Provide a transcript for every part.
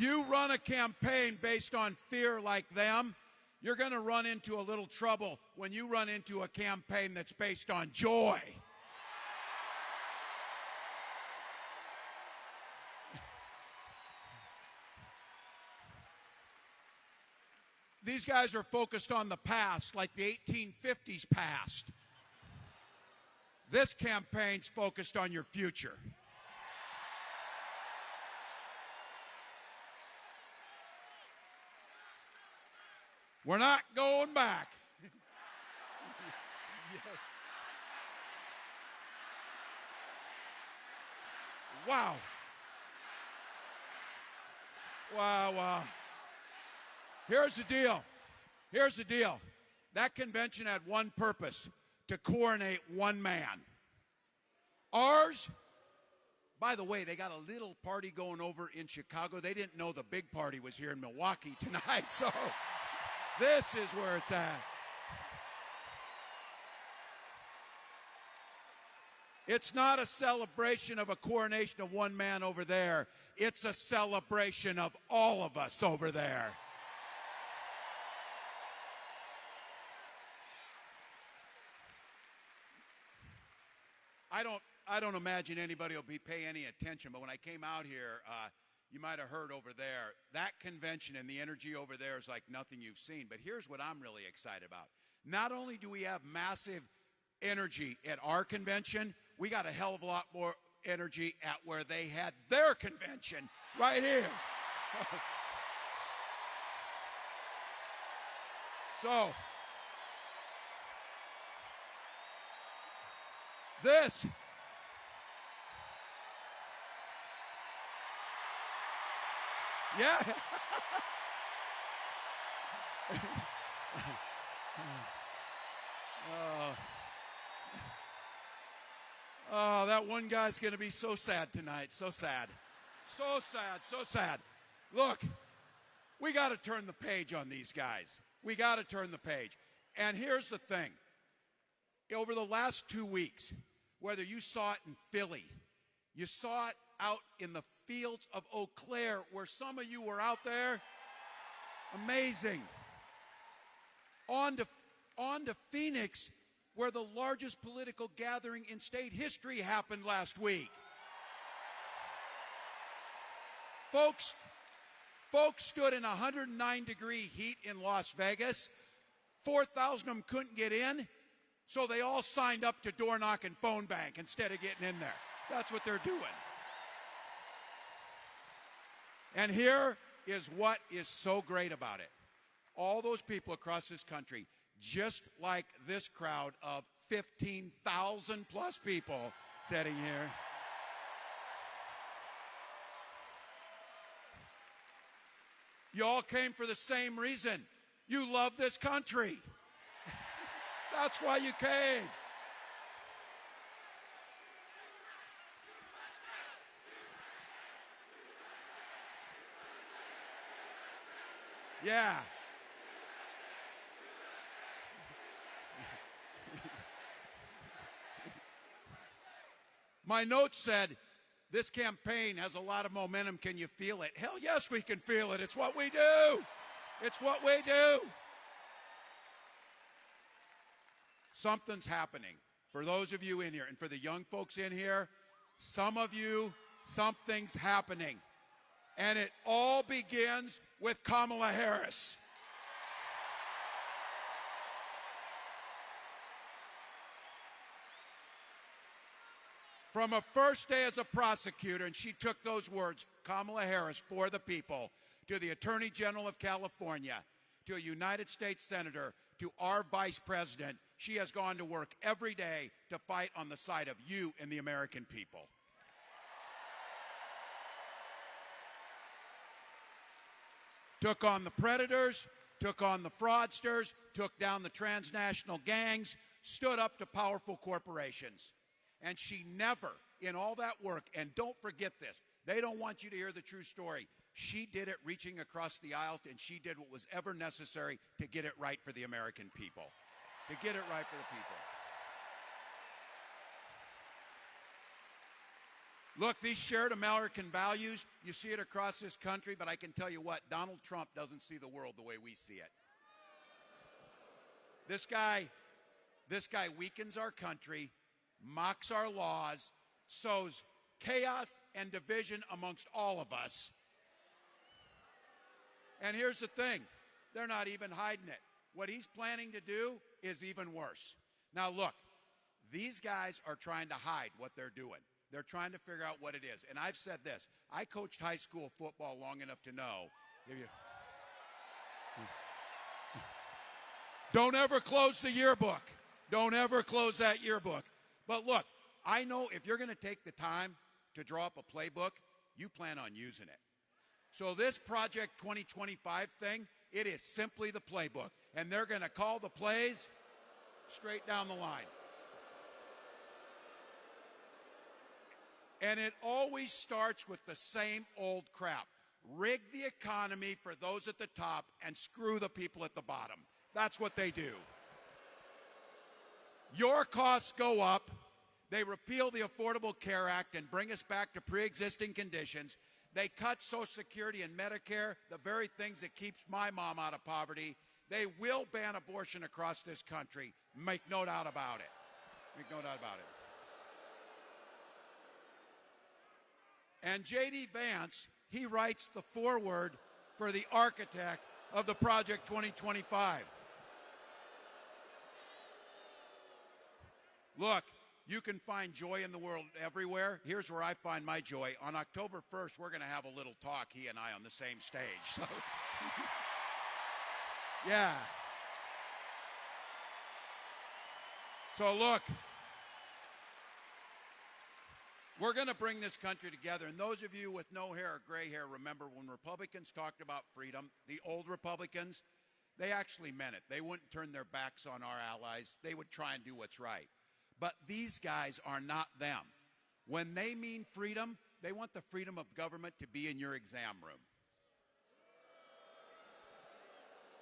You run a campaign based on fear like them, you're going to run into a little trouble when you run into a campaign that's based on joy. These guys are focused on the past, like the 1850s past. This campaign's focused on your future. We're not going back. Wow. Wow, wow. Here's the deal. Here's the deal. That convention had one purpose, to coronate one man. Ours, by the way, they got a little party going over in Chicago. They didn't know the big party was here in Milwaukee tonight, so this is where it's at. It's not a celebration of a coronation of one man over there. It's a celebration of all of us over there. I don't imagine anybody will pay any attention, but when I came out here, you might have heard over there, that convention and the energy over there is like nothing you've seen. But here's what I'm really excited about. Not only do we have massive energy at our convention, we got a hell of a lot more energy at where they had their convention right here. So, this yeah. Oh, that one guy's going to be so sad tonight. So sad. So sad. So sad. Look, we got to turn the page on these guys. We got to turn the page. And here's the thing. Over the last 2 weeks, whether you saw it in Philly, you saw it out in the fields of Eau Claire, where some of you were out there. Amazing. On to Phoenix, where the largest political gathering in state history happened last week. Folks stood in 109-degree heat in Las Vegas. 4,000 of them couldn't get in, so they all signed up to door knock and phone bank instead of getting in there. That's what they're doing. And here is what is so great about it. All those people across this country, just like this crowd of 15,000 plus people sitting here. You all came for the same reason. You love this country. That's why you came. Yeah. My notes said, this campaign has a lot of momentum. Can you feel it? Hell yes, we can feel it. It's what we do. It's what we do. Something's happening. For those of you in here and for the young folks in here, some of you, something's happening. And it all begins with Kamala Harris. From her first day as a prosecutor, and she took those words, Kamala Harris, for the people, to the Attorney General of California, to a United States Senator, to our Vice President, she has gone to work every day to fight on the side of you and the American people. Took on the predators, took on the fraudsters, took down the transnational gangs, stood up to powerful corporations. And she never, in all that work, and don't forget this, they don't want you to hear the true story. She did it reaching across the aisle, and she did what was ever necessary to get it right for the American people. To get it right for the people. Look, these shared American values, you see it across this country, but I can tell you what, Donald Trump doesn't see the world the way we see it. This guy weakens our country, mocks our laws, sows chaos and division amongst all of us. And here's the thing, they're not even hiding it. What he's planning to do is even worse. Now look, these guys are trying to hide what they're doing. They're trying to figure out what it is. And I've said this, I coached high school football long enough to know, don't ever close the yearbook. Don't ever close that yearbook. But look, I know if you're going to take the time to draw up a playbook, you plan on using it. So this Project 2025 thing, it is simply the playbook. And they're going to call the plays straight down the line. And it always starts with the same old crap. Rig the economy for those at the top and screw the people at the bottom. That's what they do. Your costs go up. They repeal the Affordable Care Act and bring us back to pre-existing conditions. They cut Social Security and Medicare, the very things that keeps my mom out of poverty. They will ban abortion across this country. Make no doubt about it. Make no doubt about it. And J.D. Vance, he writes the foreword for the architect of the Project 2025. Look, you can find joy in the world everywhere. Here's where I find my joy. On October 1st, we're going to have a little talk, he and I, on the same stage. So, yeah. So look, we're going to bring this country together. And those of you with no hair or gray hair, remember when Republicans talked about freedom, the old Republicans, they actually meant it. They wouldn't turn their backs on our allies. They would try and do what's right. But these guys are not them. When they mean freedom, they want the freedom of government to be in your exam room.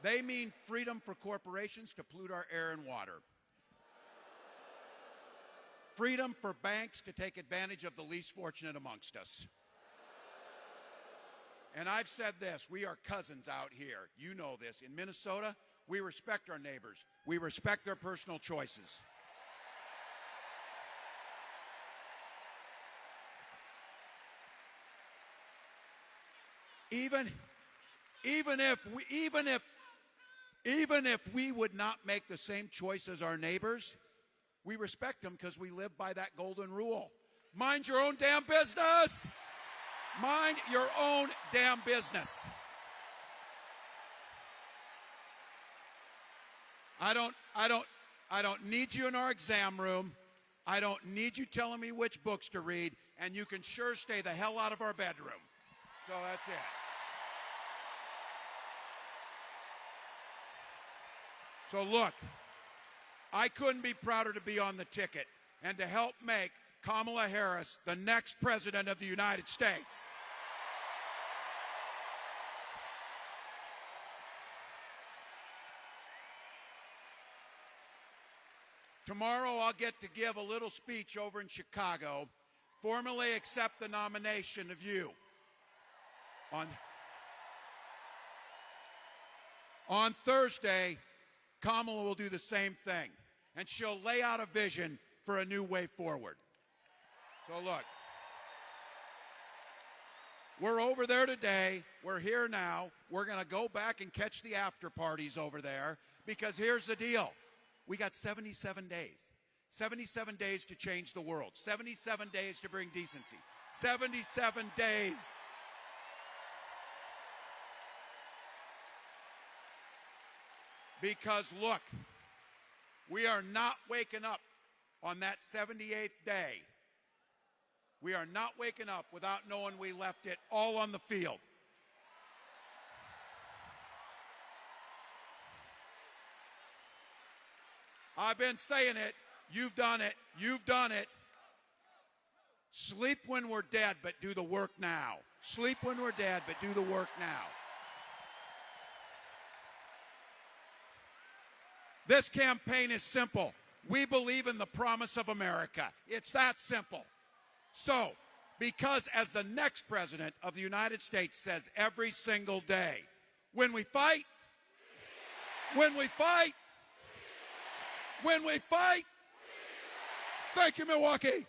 They mean freedom for corporations to pollute our air and water. Freedom for banks to take advantage of the least fortunate amongst us. And I've said this, we are cousins out here. You know this. In Minnesota, we respect our neighbors. We respect their personal choices. Even if we would not make the same choice as our neighbors, we respect them because we live by that golden rule. Mind your own damn business. Mind your own damn business. I don't need you in our exam room. I don't need you telling me which books to read, and you can sure stay the hell out of our bedroom. So that's it. So look, I couldn't be prouder to be on the ticket and to help make Kamala Harris the next president of the United States. Tomorrow I'll get to give a little speech over in Chicago, formally accept the nomination of you. On Thursday, Kamala will do the same thing, and she'll lay out a vision for a new way forward. So look, we're over there today. We're here now. We're going to go back and catch the after parties over there, because here's the deal. We got 77 days. 77 days to change the world. 77 days to bring decency. 77 days. Because look, we are not waking up on that 78th day. We are not waking up without knowing we left it all on the field. I've been saying it. You've done it. You've done it. Sleep when we're dead, but do the work now. Sleep when we're dead, but do the work now. This campaign is simple. We believe in the promise of America. It's that simple. So, Because as the next president of the United States says every single day, when we fight, when we fight, when we fight, thank you, Milwaukee.